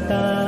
اللہ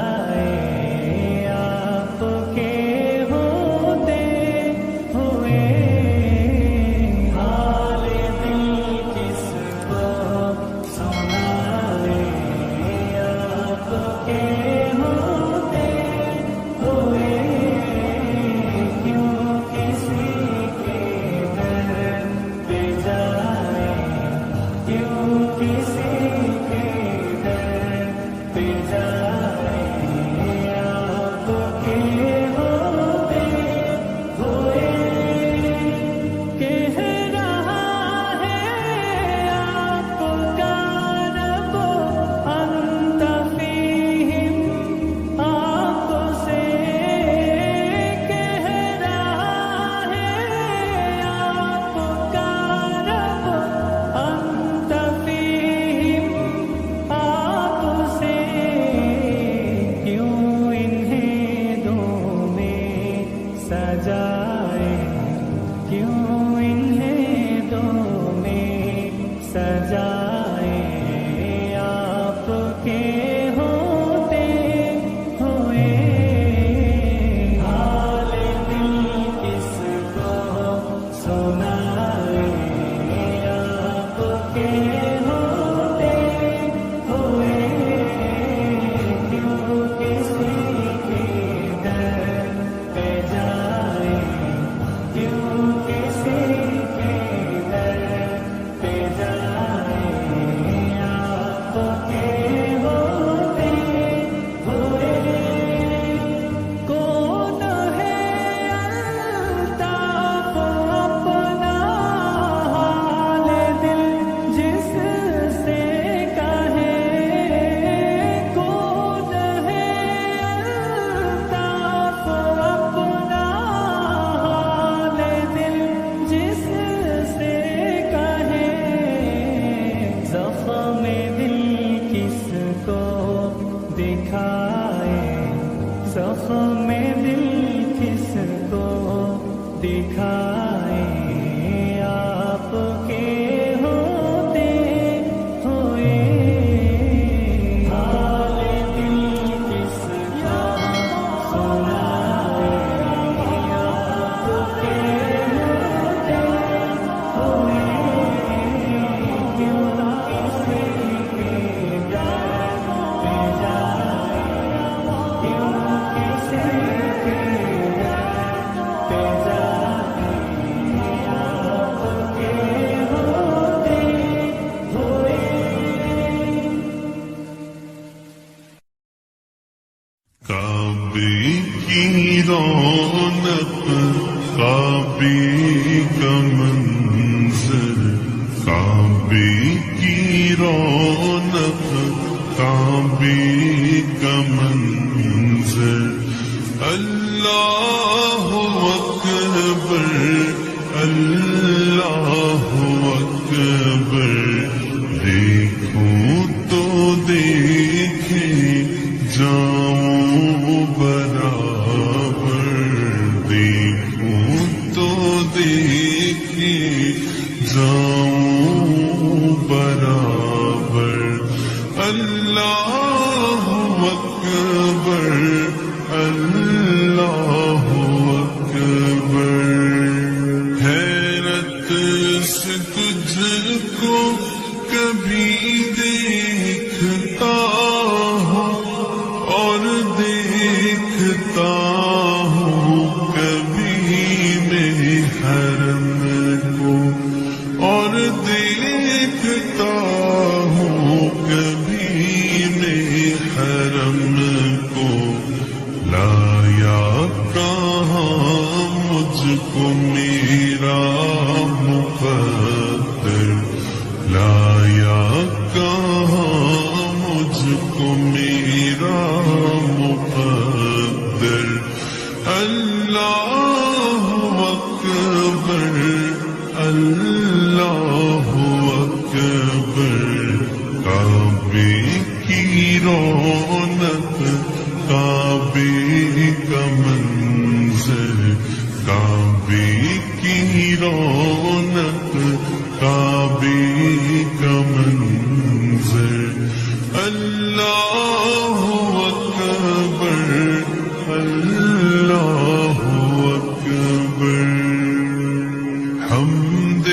حمد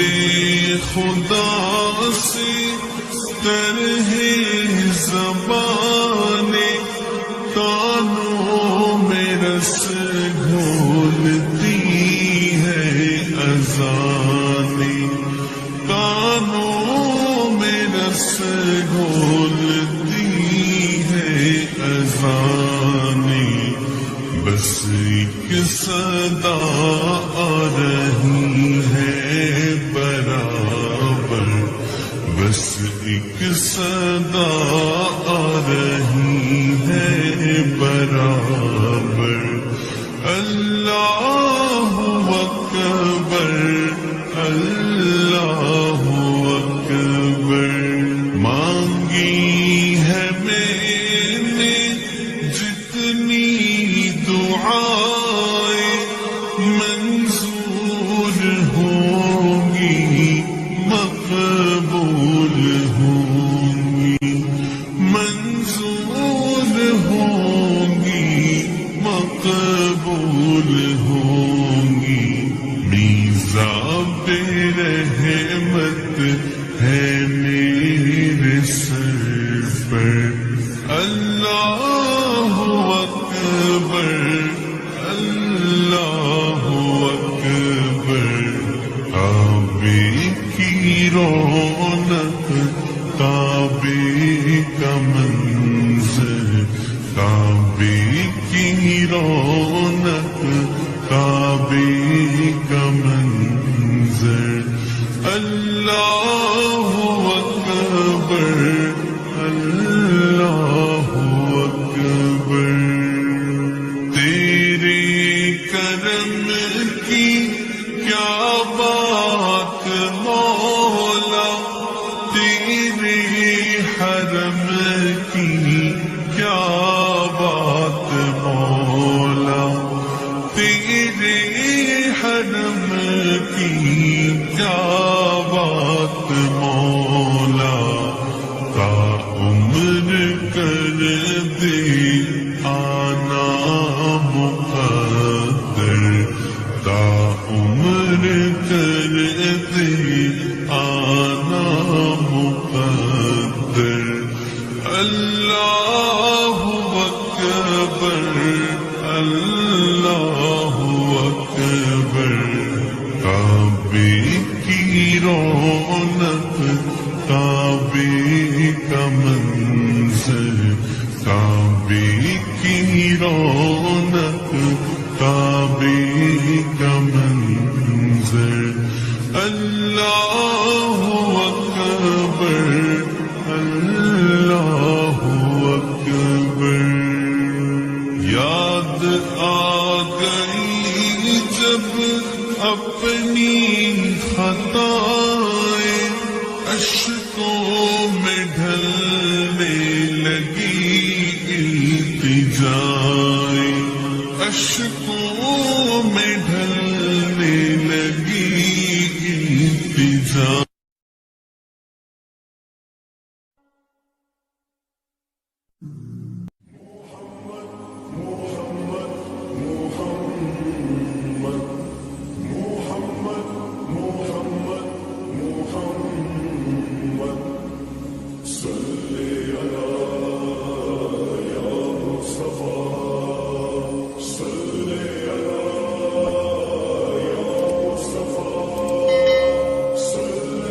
خدا سے طرح زبانے کانوں میں رس گھولتی ہے اذانیں، کانوں میں رس گھولتی ہے اذانیں، بس ایک صدا آ رہی ہے برابر، بس ایک صدا آ رہی ہے برابر، اللہ اکبر اللہ اکبر۔ مانگی ہے میں نے جتنی دعائیں منظور ہوں گی، مقبول ہوں گی، منظور ہوں گی، مقبول ہوں گی۔ میزاب رحمت ہے میرے سر پر، اللہ اکبر اللہ اکبر۔ کعبے کی رونق، کعبے کا منظر، کعبے کی رونق، کعبے کا منظر، اللہ اکبر اللہ اکبر۔ تیرے کرم کی کیا بات مولا، تیرے حرم کی کیا بات مولا، تیرے حرم کی کیا بات مولا۔ تا عمر کر دے آنا مقدر، تا عمر کر دے آنا مقدر، اللہ اکبر اللہ اکبر۔ کعبے کی رونق، کعبے کا منظر، کعبے کی رونق، کعبے کا منظر، اللہ اکبر اللہ اکبر۔ یاد آ گئی جب اپنی خطائیں، اشکوں میں ڈھلنے لگی التجائیں، اشکوں میں ڈھلنے لگی التجائیں۔ صلی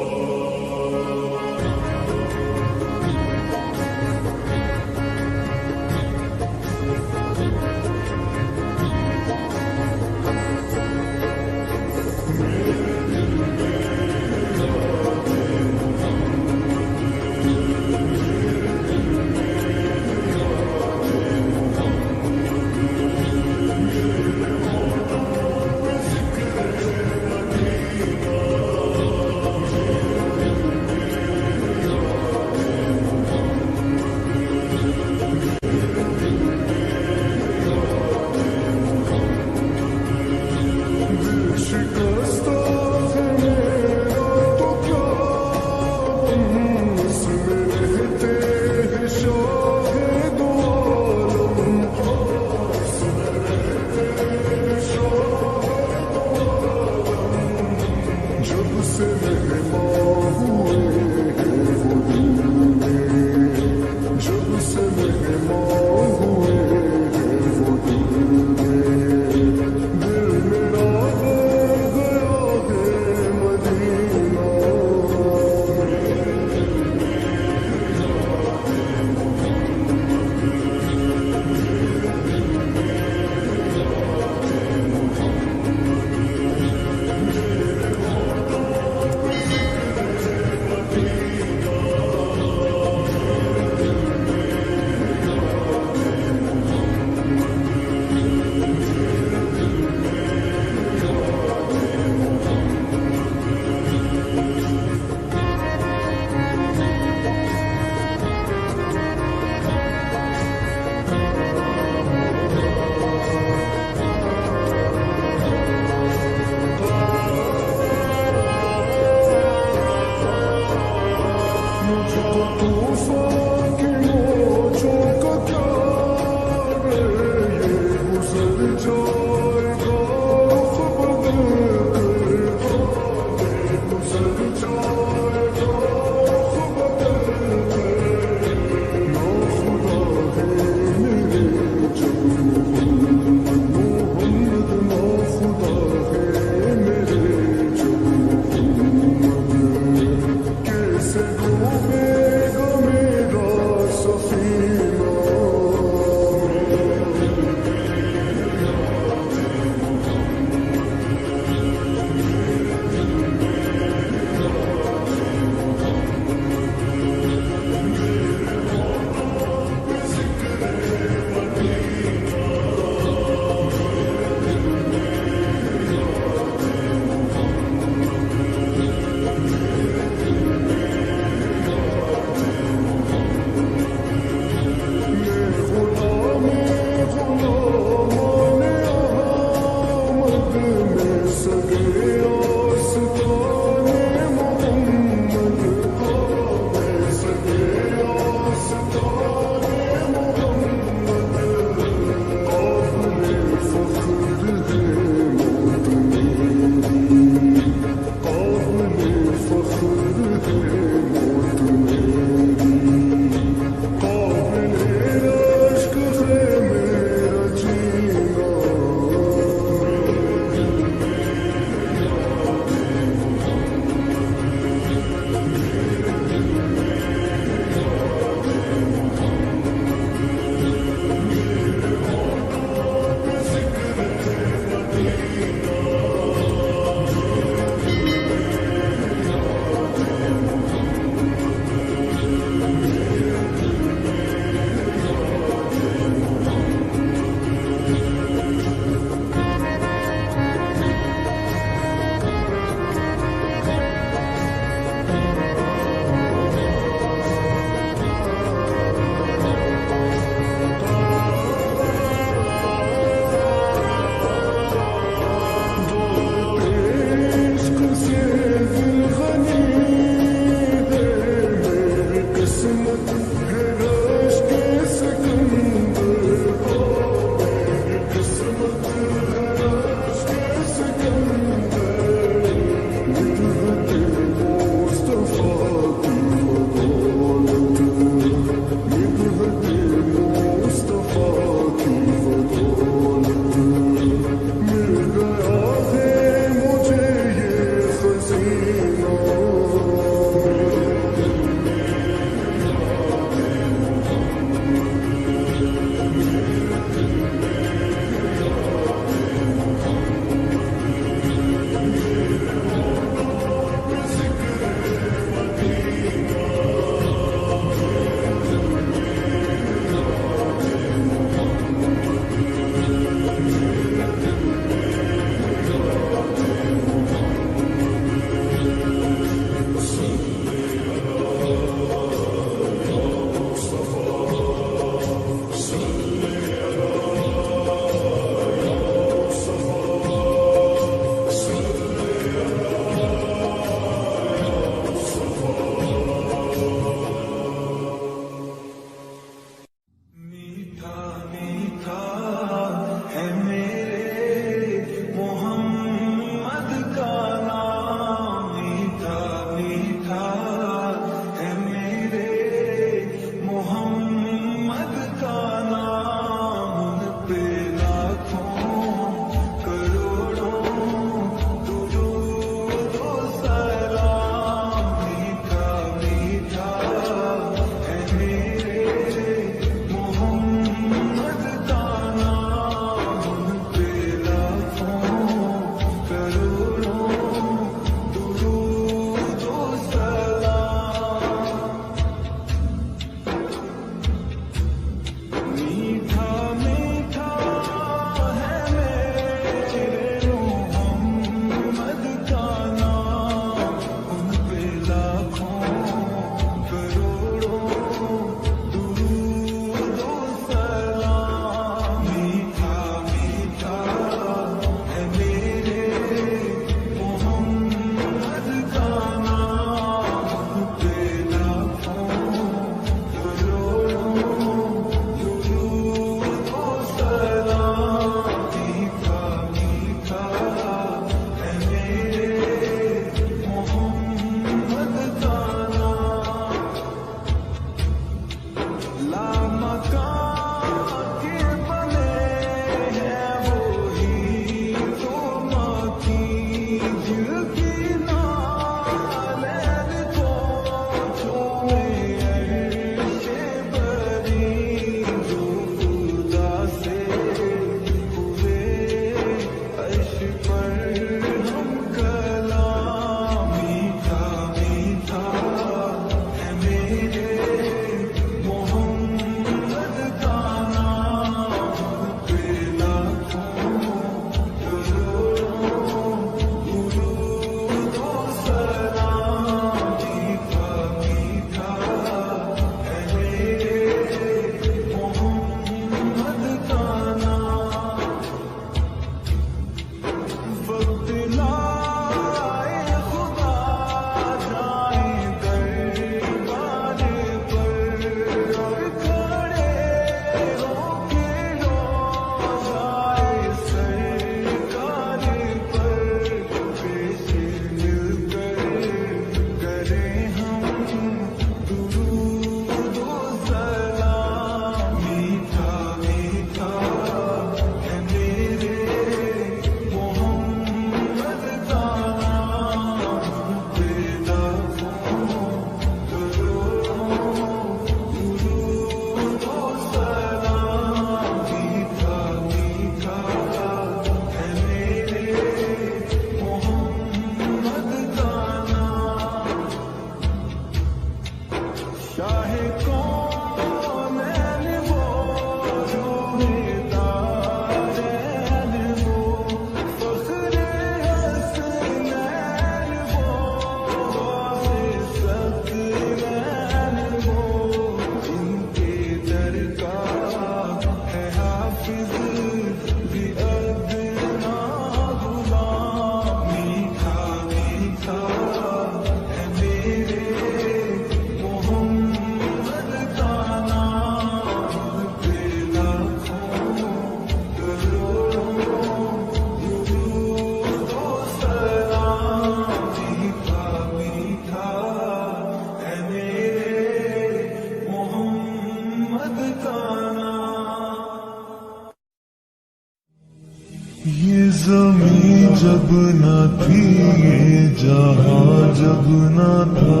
یہ زمین جب نہ تھی، یہ جہاں جب نہ تھا،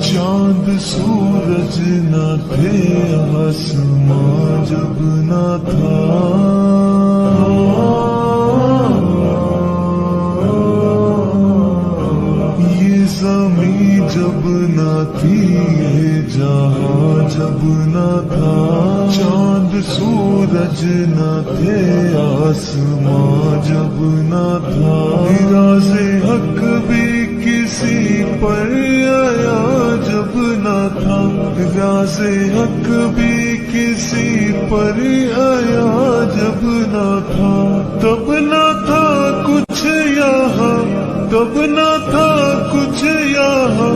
چاند سورج نہ تھے، آسماں جب نہ تھا، یہ زمین جب نہ تھی، یہ جہاں جب نہ تھا، چاند سورج نہ تھے، آسماں جب نہ تھا، راز حق بھی کسی پر آیا جب نہ تھا، راز حق بھی کسی پر آیا جب نہ تھا، تب نہ تھا کچھ یہاں، تب نہ تھا کچھ یہاں،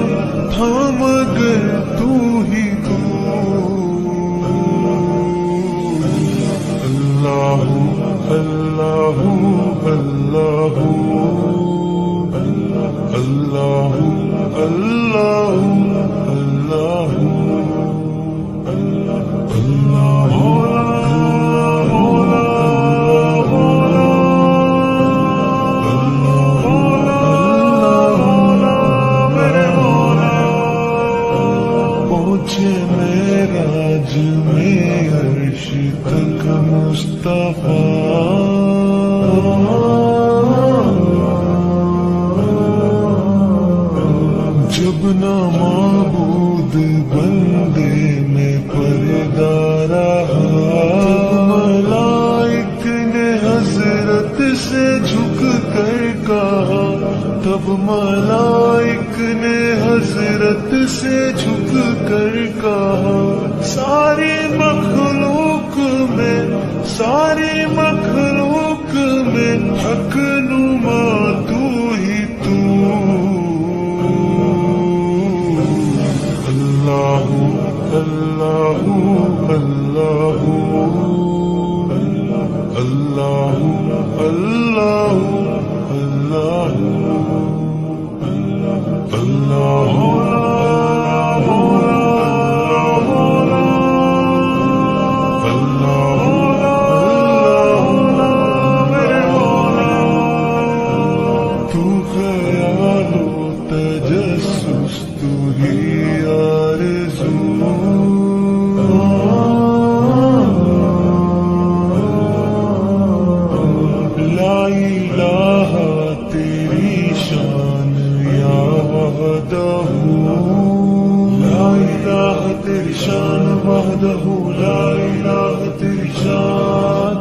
تھا مگر تو ہی تو۔ اللہ اللہ اللہ اللہ اللہ اللہ پہنچے معراج میں عرش تک مصطفیٰ، جب نہ معبود بندے میں پردہ رہا، ملائک نے حضرت سے جھک کر کہا، تب ملائک نے حضرت سے جھک کر کہا، ساری مخلوق میں، ساری مخلوق میں حق نما تو ہی تو۔ اللہ اللہ اللہ اللہ اللہ اللہ اللہ تو خیال و تجسس، تو ہی آرزو، لا الہ تیری شان یا وحدہ، لا الہ تیری شان وحدہ، لا الہ تیری شان،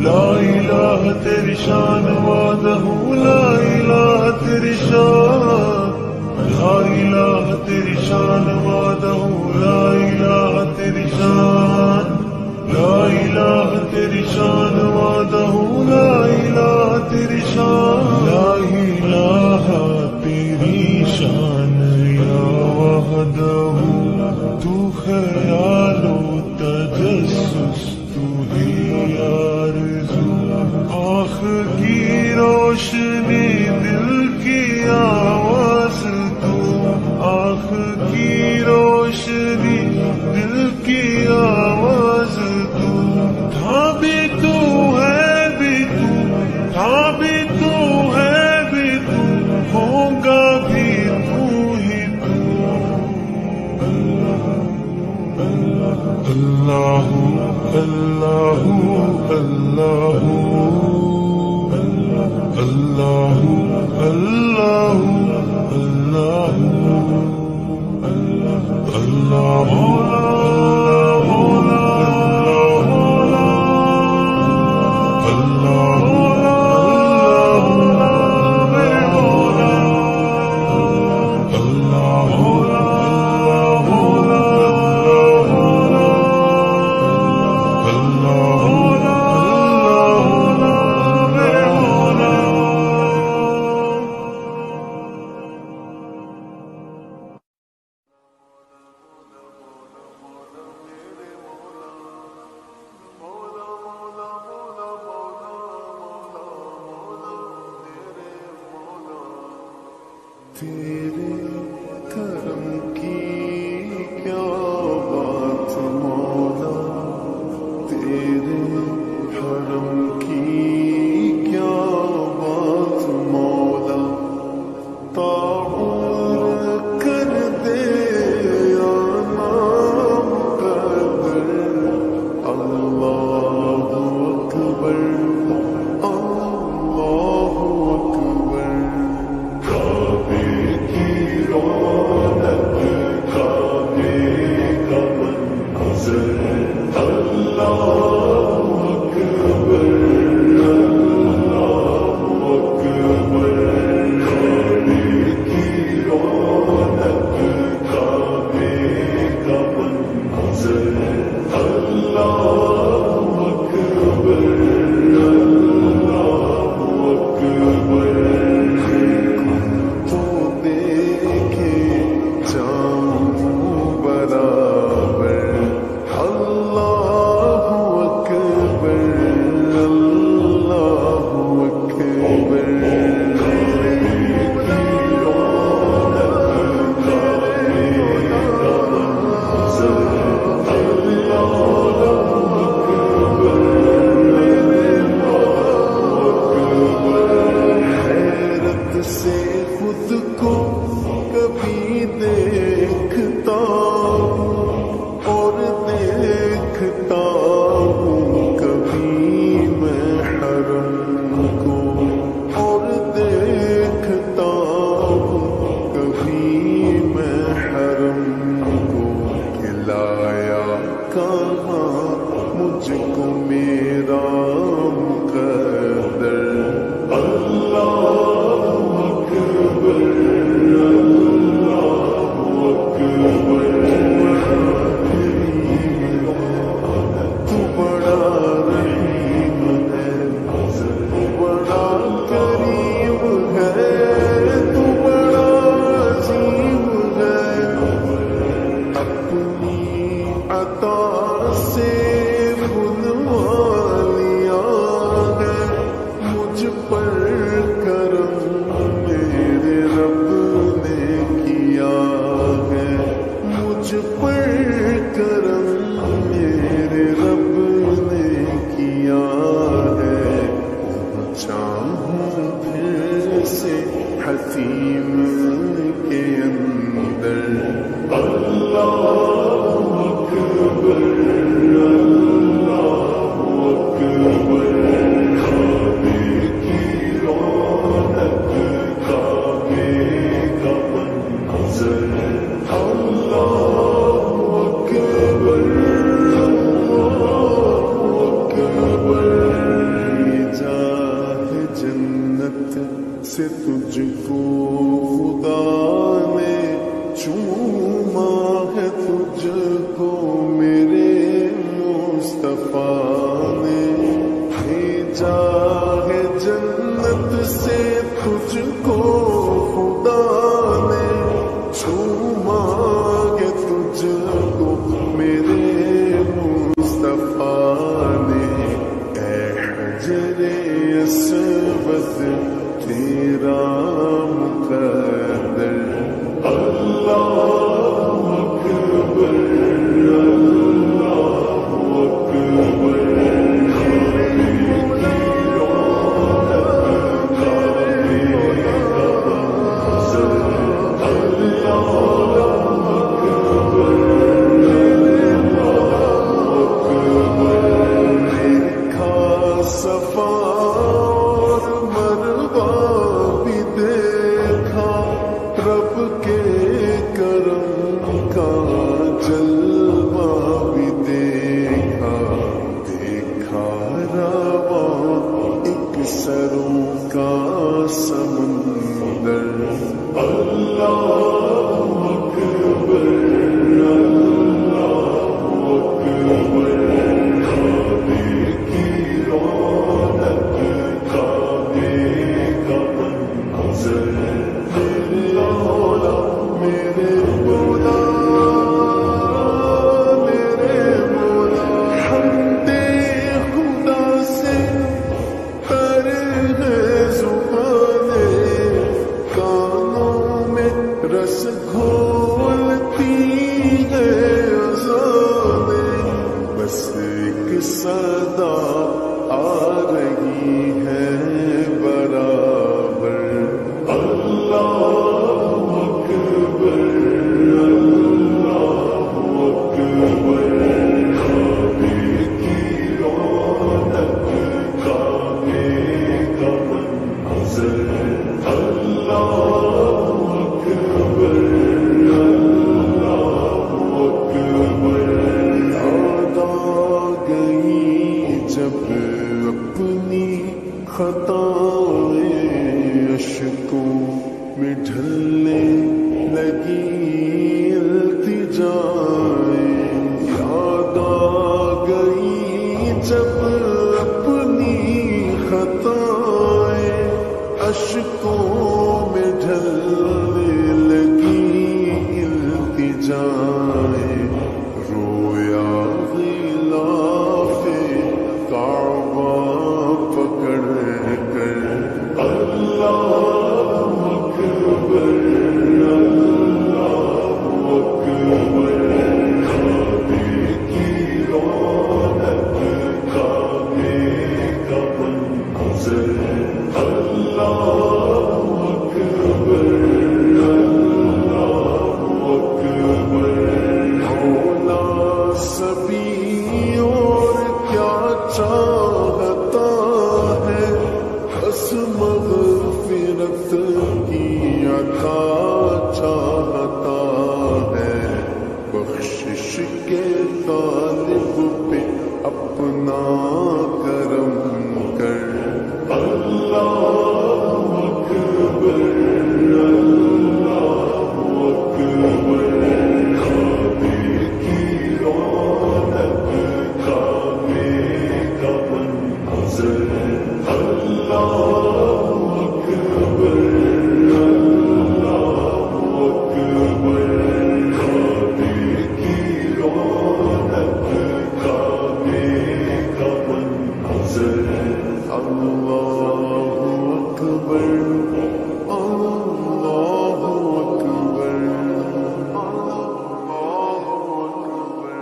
لا الہ تیری شان وحدہ، لا الہ تیری شان، لا الہ تیری شان وحدہ، لا الہ تیری شان، لا الہ تیری شان وحدہ، لا الہ تیری شان، لا الہ تیری شان یا وحدہ، تو خیال و تجسس، تو ہی آرزو، آنکھ کی روشنی دل کی آواز تو، آنکھ کی روشنی دل کی آواز تو، تھا بھی تو ہے بھی تو، تھا بھی تو ہے بھی تو، ہوگا بھی تو ہی تو۔ اللہ اللہ اللہ اللہ اللہ اللہ اللہ تیرے کرم کی کیا بات سے تجھ کو خدا نے چوما ہے، تجھ کو میرے مصطفیٰ نے بھیجا ہے جنت سے، تجھ کو خدا نے چوما ہے، تجھ کو میرے مصطفیٰ نے، اے حجر اسود تیرا مقدر، اللہ اکبر اللہ اکبر، سروں کا سمندر، اللہ اکبر اللہ اکبر، کعبے کی رونق کعبے کا منظر، میرے مولا میرے مولا میرے مولا، حمد خدا سے رس گھولتی ہے اذانیں، بس ایک صدا آ رہی ہے برابر، اللہ اکبر اللہ اکبر، کعبے کی رونق کعبے کا منظر، اللہ اللہ اکبر، یاد آ گئی طالب پہ اپنا کرم کر اللہ اکبر اللہ اکبر کعبے کی رونق کعبے کا منظر اللہ اکبر اللہ اکبر کعبے کی رونق کعبے کا منظر اللہ اکبر اللہ اکبر اللہ اکبر.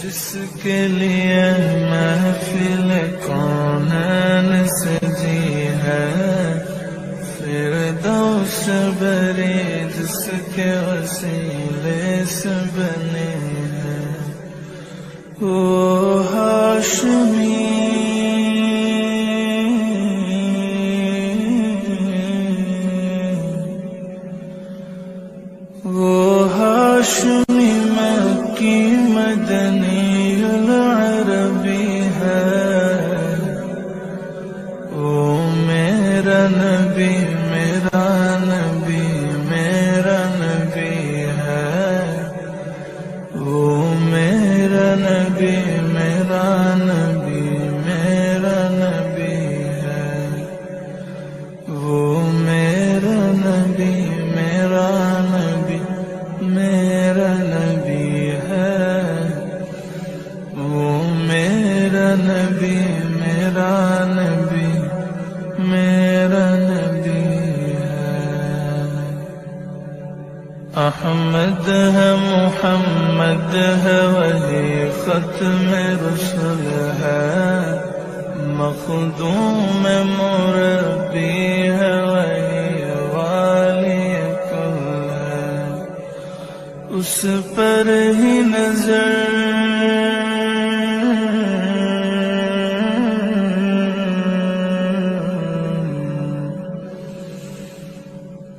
جس کے لیے محفل کونین سجی ہے فردوس بری جس کے وسیلے سے بنے ہیں وہ ہاشمی مکی مدنی العربی ہے وہ میرا نبی میرا نبی میرا نبی ہے وہ میرا نبی میرا نبی میرا نبی ہے وہ میرا نبی میرا نبی میرا نبی ہے وہ میرا نبی میرا نبی میرا نبی ہے احمد ہے محمد ہے وہی ختم رسول ہے مخدوم مربی ہے وہی والی کل ہے اس پر ہی نظر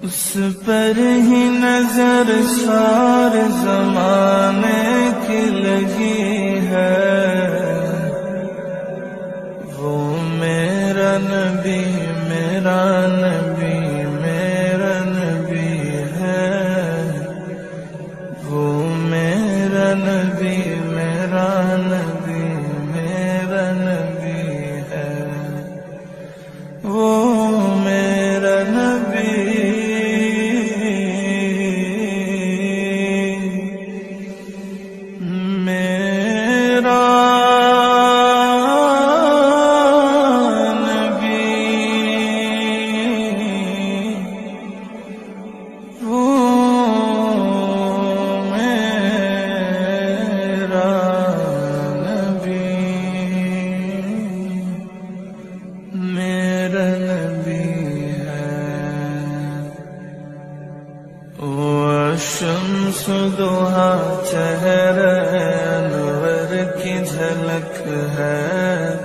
اس پر ہی نظر سارے زمانے کی لگی ہے وہ میرا نبی میرا نبی میرا نبی ہے وہ میرا نبی میرا نبی میرا نبی ہے وہ میرا نبی شمس دوہا چہرہ انور کی جھلک ہے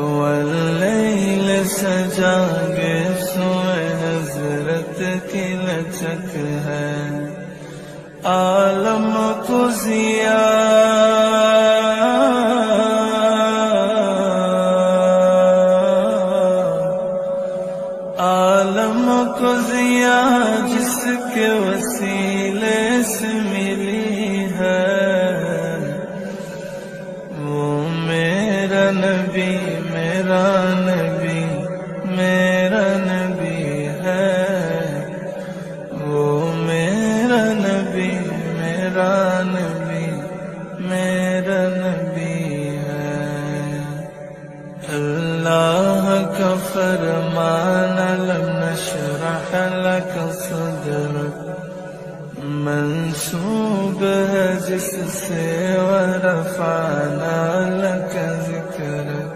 واللیل سجا گیسوئے حضرت کی لچک ہے عالم کو ضیا جس کے وسیلے سے ملی ہے وہ میرا نبی میرا نبی میرا نبی ہے وہ میرا نبی میرا نبی میرا نبی ہے اللہ کا فرمان لم نشرح لك صدرك منسوب ہے جس سے ورفعنا لك ذکرك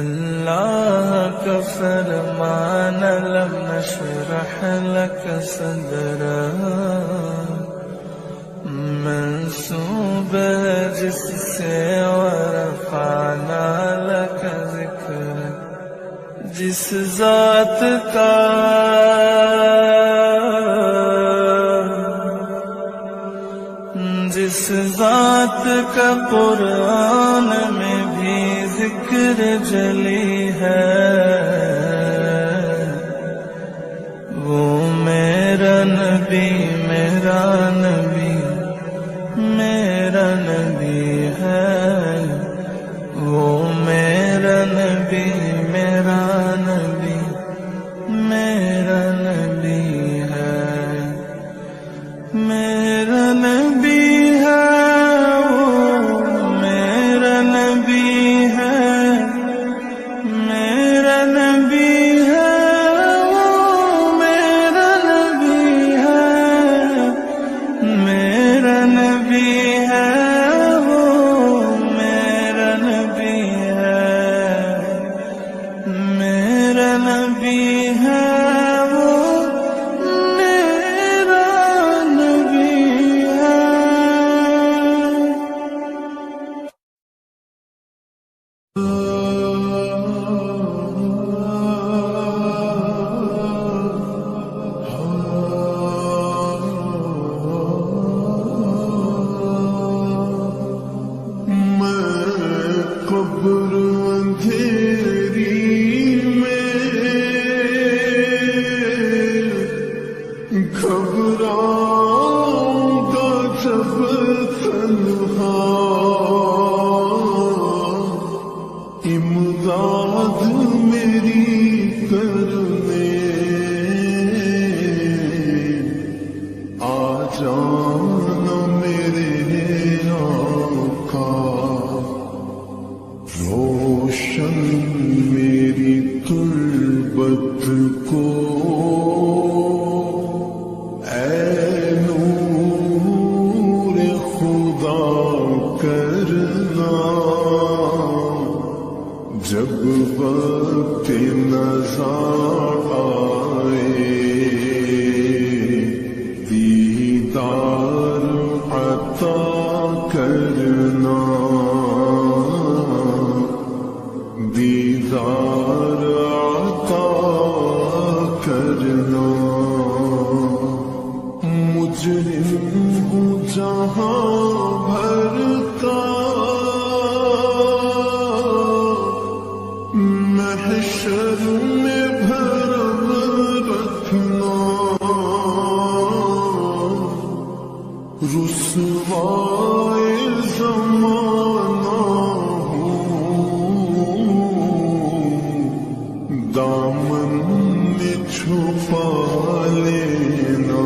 اللہ کا فرمان لم نشرح لك صدرك منسوب ہے جس سے ورفعنا لك ذکرك جس ذات کا جس ذات کا قرآن میں بھی ذکر جلی ہے، وہ میرا نبی میرا نبی میرا نبی ہے، وہ میرا نبی میرا نبی میرا نبی ہے، میرا نبی ہے، وہ میرا نبی ہے، میرا نبی ہے، وہ میرا نبی ہے، میرا نبی ہے، وہ میرا نبی ہے، میرا نبی ہے، وہ میرا نبی ہے۔ قبر اندھیری میں گھبراؤں گا جب تنہا، امداد میری کرنے آ جانا میرے آقا، روشن میری تربت کو اے نور خدا کرنا، جب وقت نزا آئے دیدار عطا کرنا، دیدار عطا کرنا، مجرم ہوں جہاں بھر کا، محشر میں بھرم رکھنا، رسوائے زمانہ دامن میں چھپا لینا،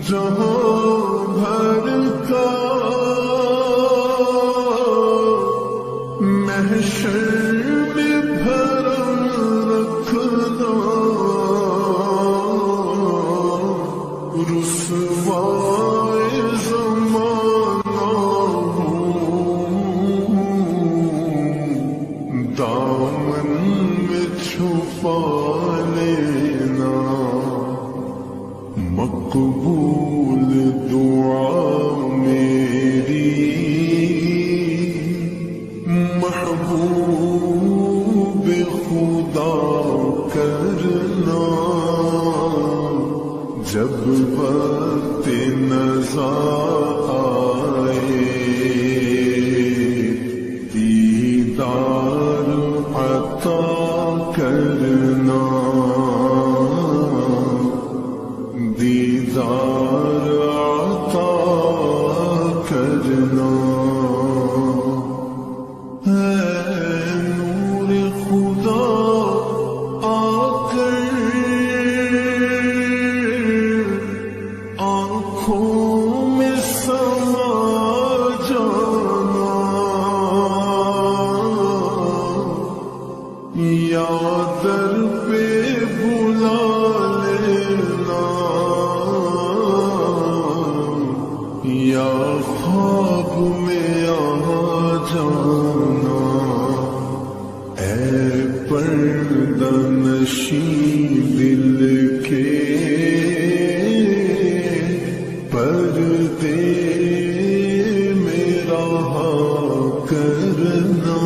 جہاں بھر کا محشر میں بھرم رکھنا، رسوائے زمانہ دامن میں چھپا لینا، مقبول دعا میری محبوب خدا کرنا، جب وقت نزا آئے دیدار عطا کرنا، دیدار عطا کرنا، اے نور خدا آ کر آنکھوں میں سما جانا، یا در پہ نشیں دل کے پردے میں رہا کرنا،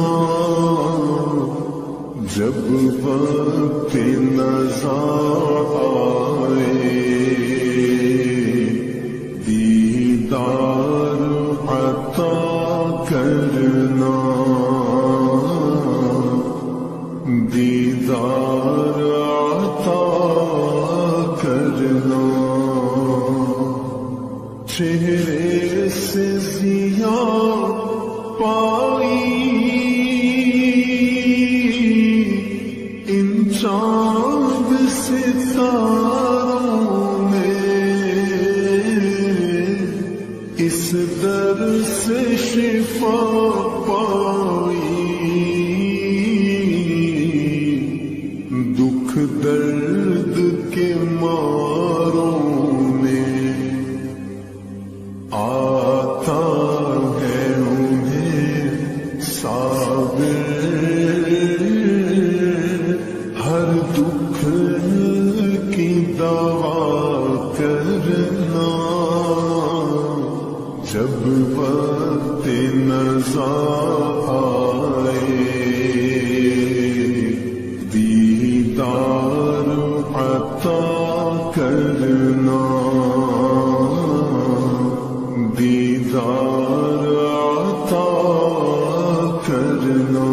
جب وقت نزا آئے دیدار عطا کرنا، دیدار عطا کرنا، چہرے سے ضیاء پائی ان چاند ستاروں میں، اس در سے شفا پائی، دکھ درد کے ماروں میں آتا ہے انہیں صابر، ہر دکھ کی دوا کرنا، جب وقت نزا آئے دیدار عطا کرنا، دیدار عطا کرنا۔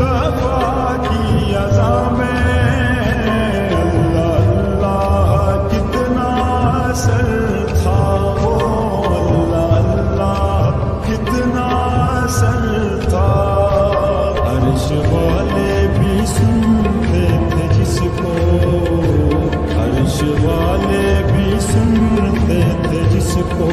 مصطفیٰ کی عزا میں اللہ اللہ کتنا اثر تھا وہ اللہ اللہ کتنا اثر تھا عرش والے بھی سنتے تھے جس کو عرش والے بھی سنتے تھے جس کو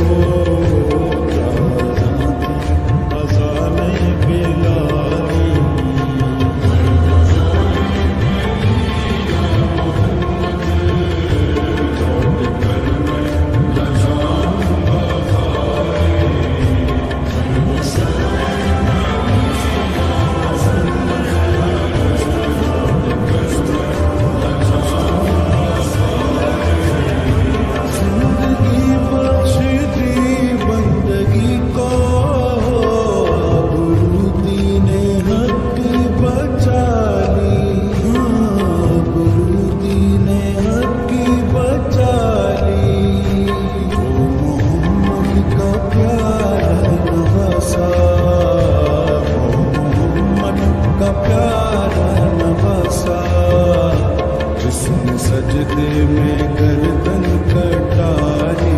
سجدے میں گردن کٹاری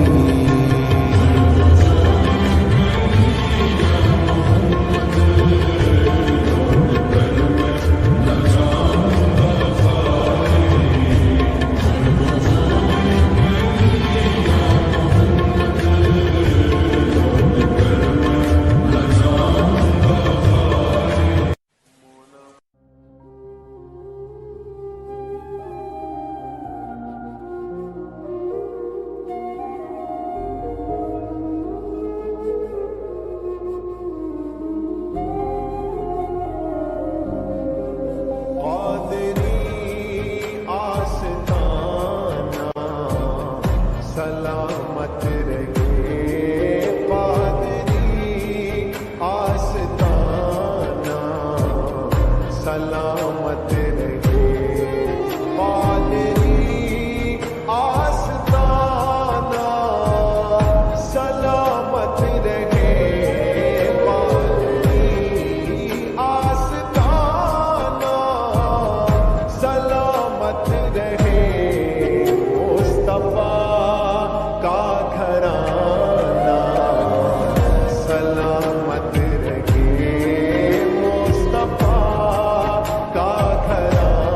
سلامت رہے پادری آستانہ سلامت رہے پادری آستانہ سلامت رہے پادری آستانہ سلامت رہے مصطفیٰ سلامت رہے مصطفیٰ کا گھرانہ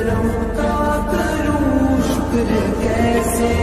کروں کا کروں شکر کیسے